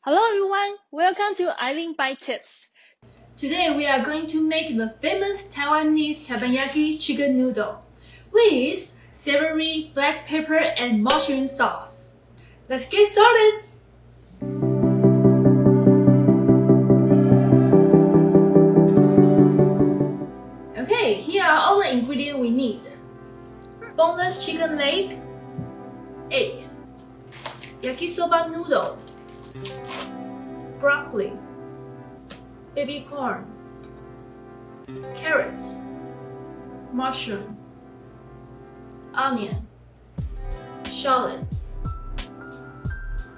Hello everyone, welcome to Aileen Bite Tips. Today we are going to make the famous Taiwanese teppanyaki chicken noodle with savory black pepper and mushroom sauce. Let's get started! Okay, here are all the ingredients we need. Boneless chicken leg, eggs, yakisoba noodle, broccoli, baby corn, carrots, mushroom, onion, shallots.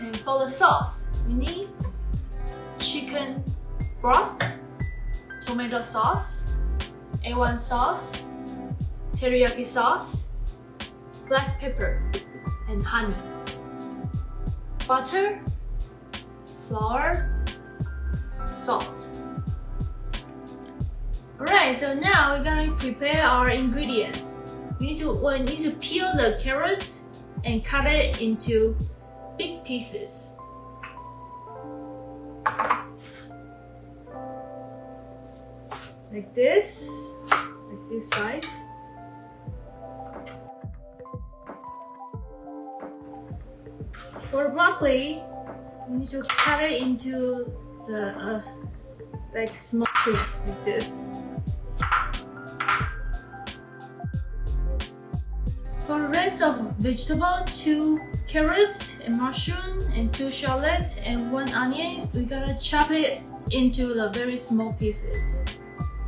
And for the sauce, we need chicken broth, tomato sauce, A1 sauce, teriyaki sauce, black pepper, and honey, butter, flour, salt. Alright, so now we're gonna prepare our ingredients. We need to peel the carrots and cut it into big pieces. Like this size. For broccoli, you need to cut it into the like small shape like this. For the rest of vegetable, 2 carrots and mushroom and 2 shallots and 1 onion, we're gonna chop it into the very small pieces.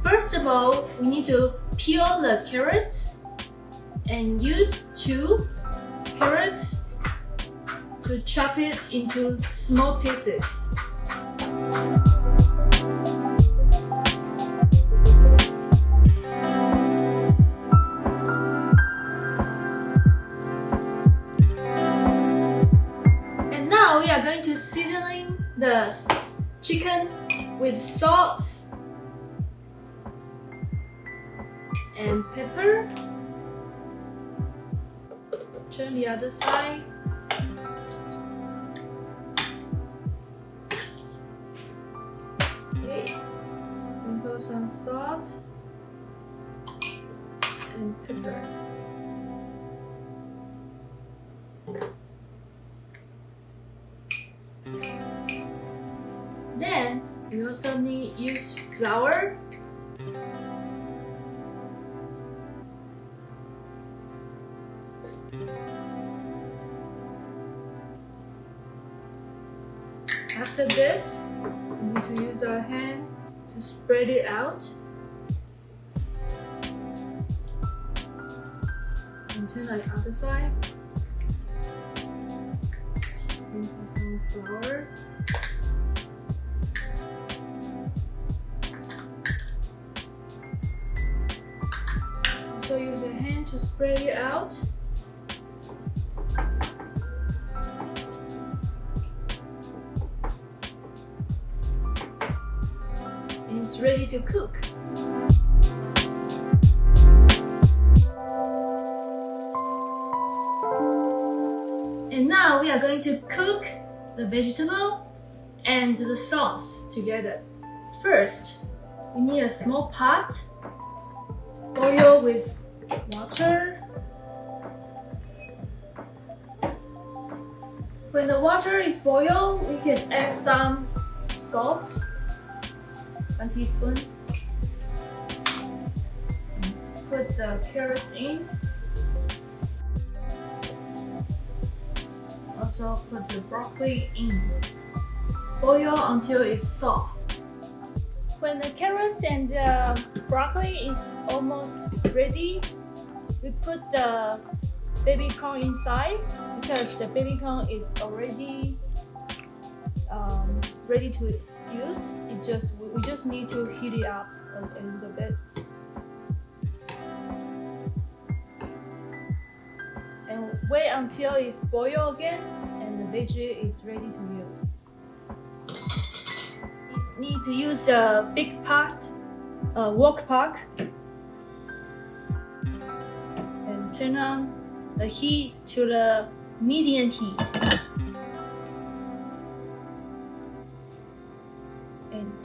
First of all, we need to peel the carrots and use 2 carrots to chop it into small pieces. And now we are going to season the chicken with salt and pepper. Turn the other side. Okay, sprinkle some salt and pepper. Then you also need to use flour, after this, we need to use our hand to spread it out and turn the other side. And put some flour. Also use a hand to spread it out. And it's ready to cook. And now we are going to cook the vegetable and the sauce together. First, we need a small pot. Boil with water. When the water is boiled, we can add some salt, 1 teaspoon. Put the carrots in. Also put the broccoli in. Boil until it's soft. When the carrots and the broccoli is almost ready, we put the baby corn inside because the baby corn is already ready to use. We just need to heat it up a little bit. And wait until it's boiled again and the veggie is ready to use. Need to use a big pot, a wok pot, and turn on the heat to the medium heat.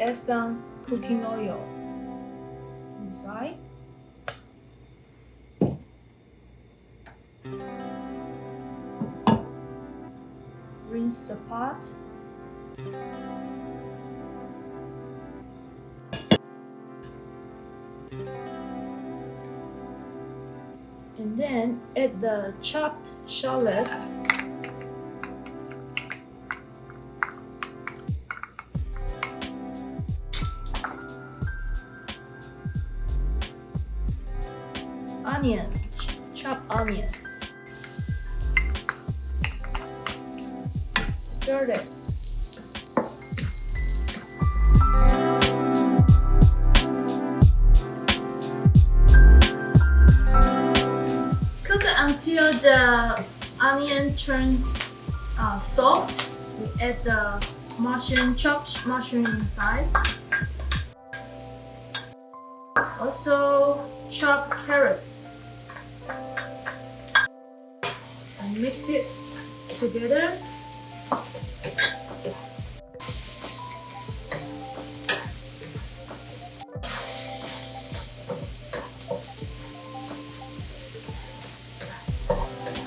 add some cooking oil inside. Rinse the pot. And then add the chopped shallots. Onion, chopped onion. Stir it. Cook until the onion turns soft. We add the chopped mushroom inside. Also chopped carrots. And mix it together.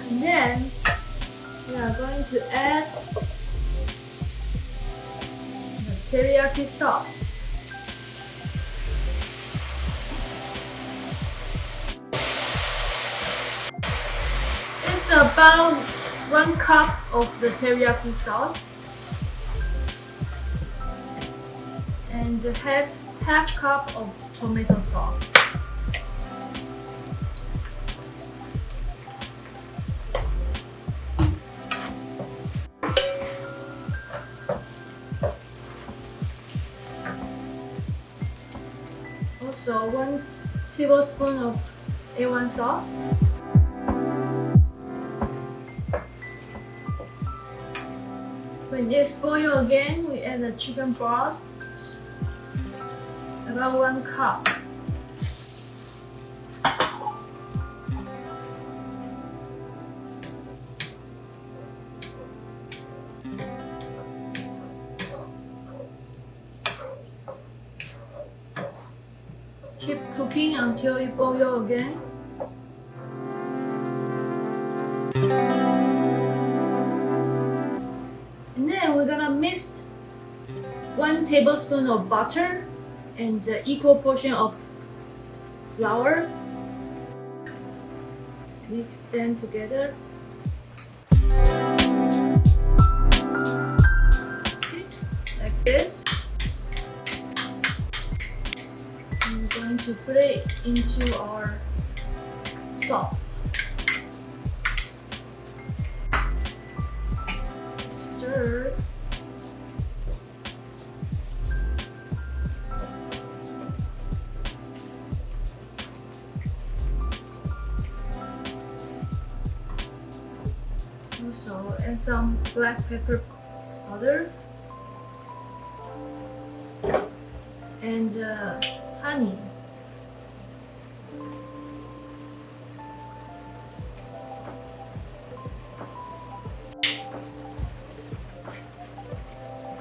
And then we are going to add the teriyaki sauce. It's about 1 cup of the teriyaki sauce and half cup of tomato sauce. Also 1 tablespoon of A1 sauce. When it's boiled again, we add the chicken broth, about 1 cup. Keep cooking until it boils again. And then we're gonna mix 1 tablespoon of butter and equal portion of flour. Mix them together. Okay, like this. And we're going to put it into our sauce. Stir. Also add some black pepper powder and honey.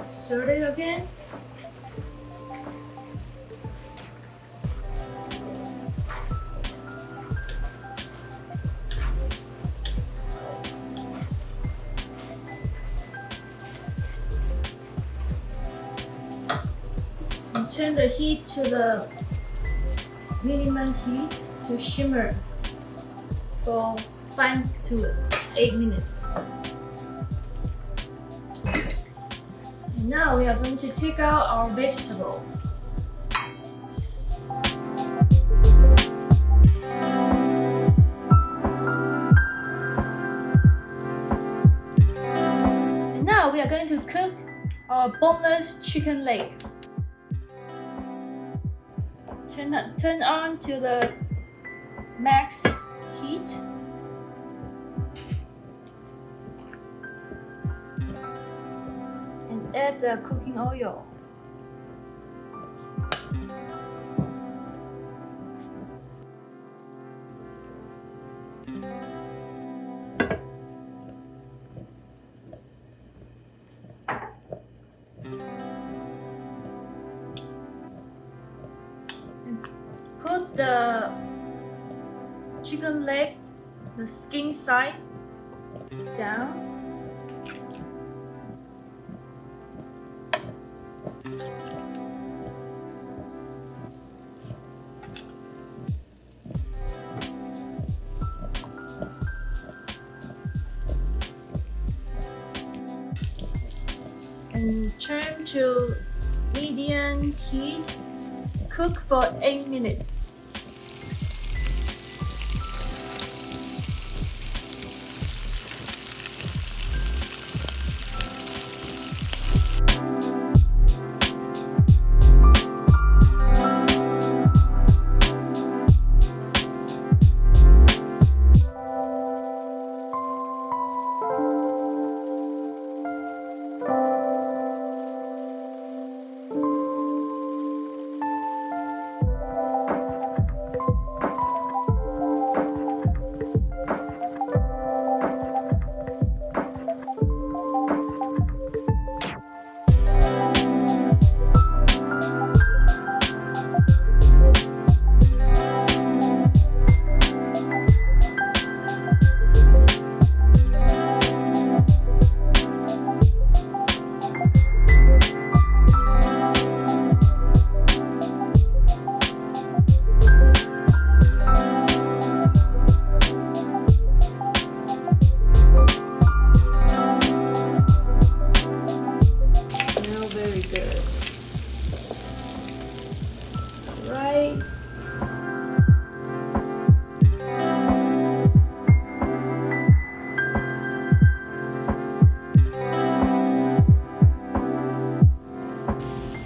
Stir it again. And turn the heat to the minimum heat to shimmer for 5 to 8 minutes. And now we are going to take out our vegetable. And now we are going to cook our boneless chicken leg. Turn on to the max heat. And add the cooking oil. the chicken leg, the skin side down. And turn to medium heat. Cook for 8 minutes.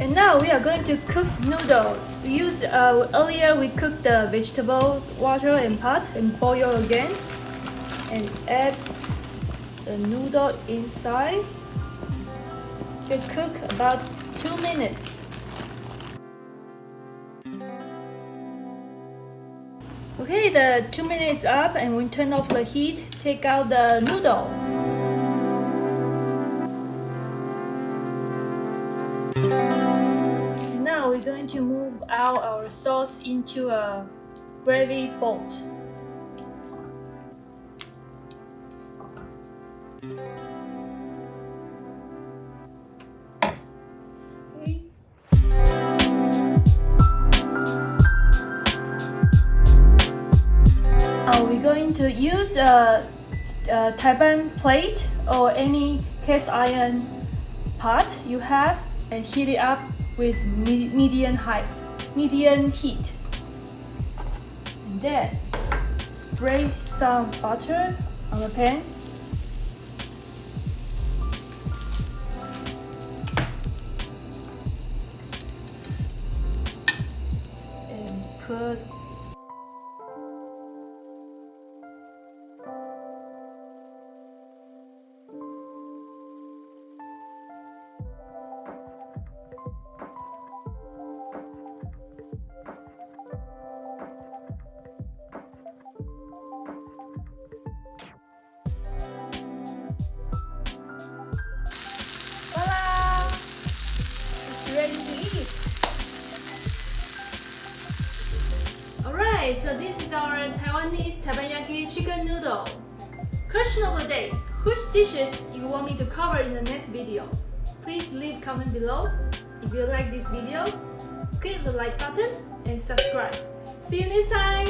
And now we are going to cook noodle. Earlier we cooked the vegetable, water and pot and boil again. And add the noodle inside. To cook about 2 minutes. Okay, the 2 minutes up and we turn off the heat. Take out the noodle. Now we're going to move out our sauce into a gravy bowl. Now we're going to use a Taiwan plate or any cast iron pot you have and heat it up with medium heat. And then spray some butter on the pan. And put ready to eat. Alright, so this is our Taiwanese teppanyaki chicken noodle. Question of the day: which dishes you want me to cover in the next video? Please leave comment below. If you like this video, click the like button and subscribe. See you next time!